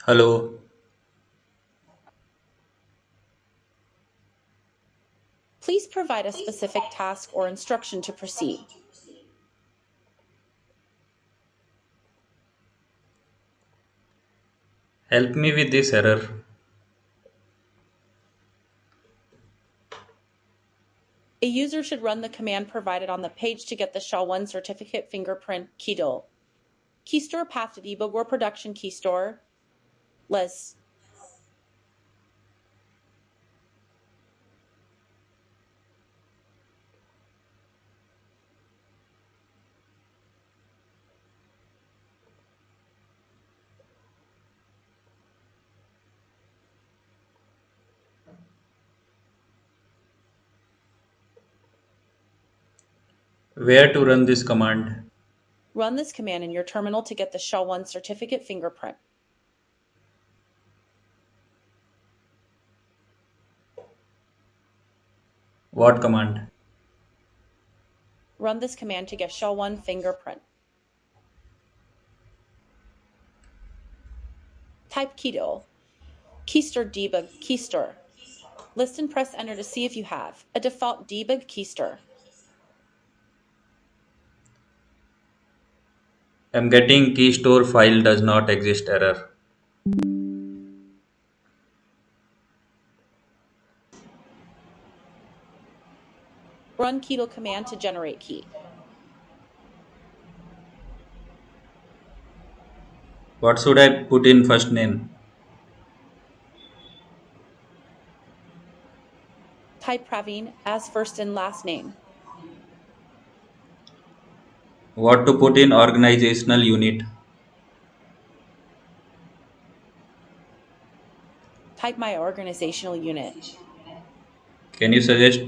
Hello, Please provide a specific task or instruction to proceed. help me with this error. A user should run the command provided on the page to get the SHA-1 certificate fingerprint keydole. Keystore path to debug or production keystore. Les. Where to run this command? Run this command in your terminal to get the SHA-1 certificate fingerprint. What command? Run this command to get SHA-1 fingerprint. Type keydole. Keystore debug keystore. List and press enter to see if you have a default debug keystore. I'm getting key store file does not exist error. Run keydole command to generate key. What should I put in first name? Type Praveen as first and last name. What to put in organizational unit? Type my organizational unit. Can you suggest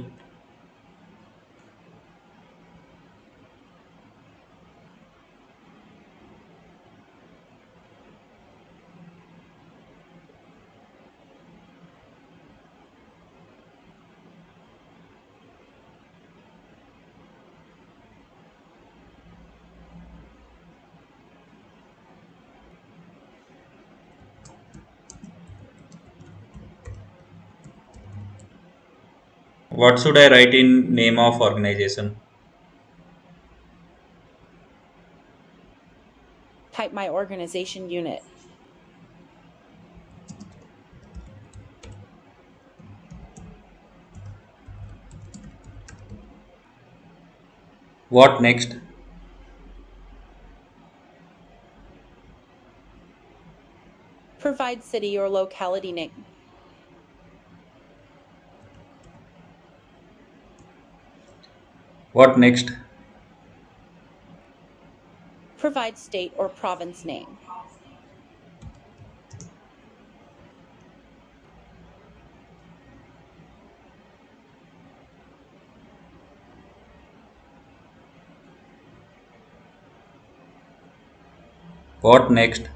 what should I write in name of organization? Type my organization unit. What next? Provide city or locality name. What next? Provide state or province name. What next?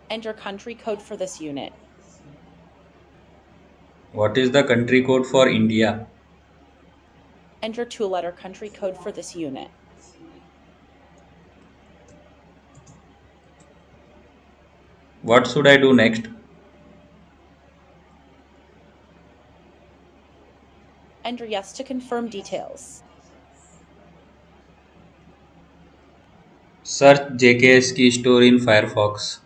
Enter country code for this unit. What is the country code for India? Enter two-letter country code for this unit. What should I do next? Enter yes to confirm details. Search JKS key store in Firefox.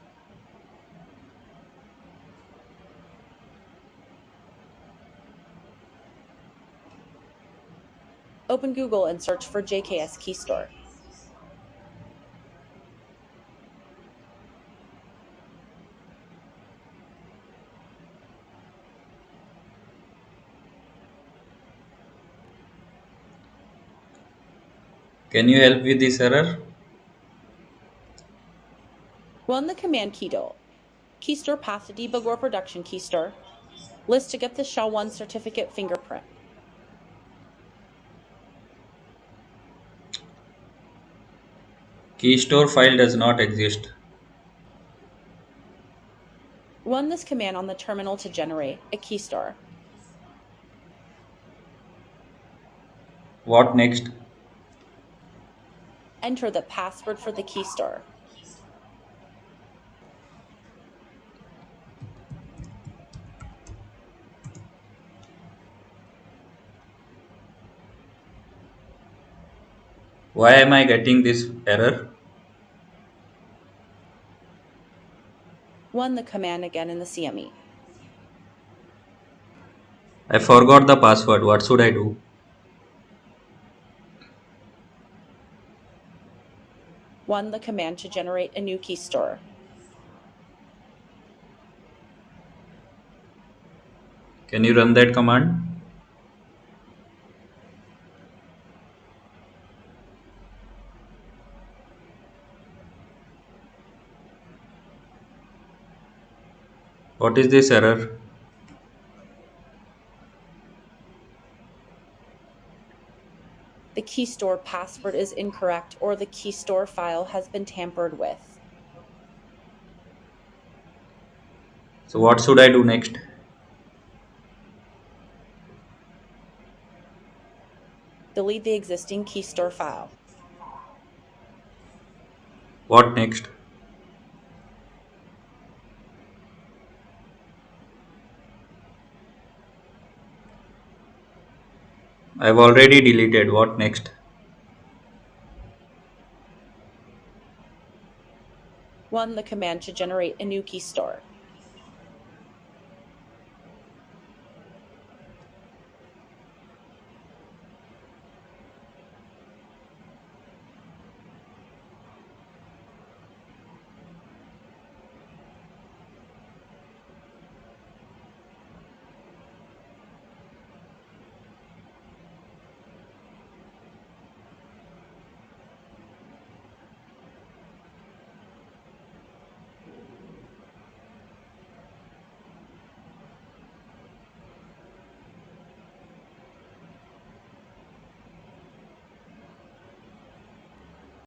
Open Google and search for JKS Keystore. Can you help with this error? Run the command keydole. Keystore path to debug or production keystore. List to get the SHA-1 certificate fingerprint. Key store file does not exist. Run this command on the terminal to generate a keystore. What next? Enter the password for the keystore. Why am I getting this error? Run the command again in the CME. I forgot the password. What should I do? Run the command to generate a new key store. Can you run that command? What is this error? The key store password is incorrect or the key store file has been tampered with. So what should I do next? Delete the existing key store file. What next? I've already deleted. What next? Run the command to generate a new key store.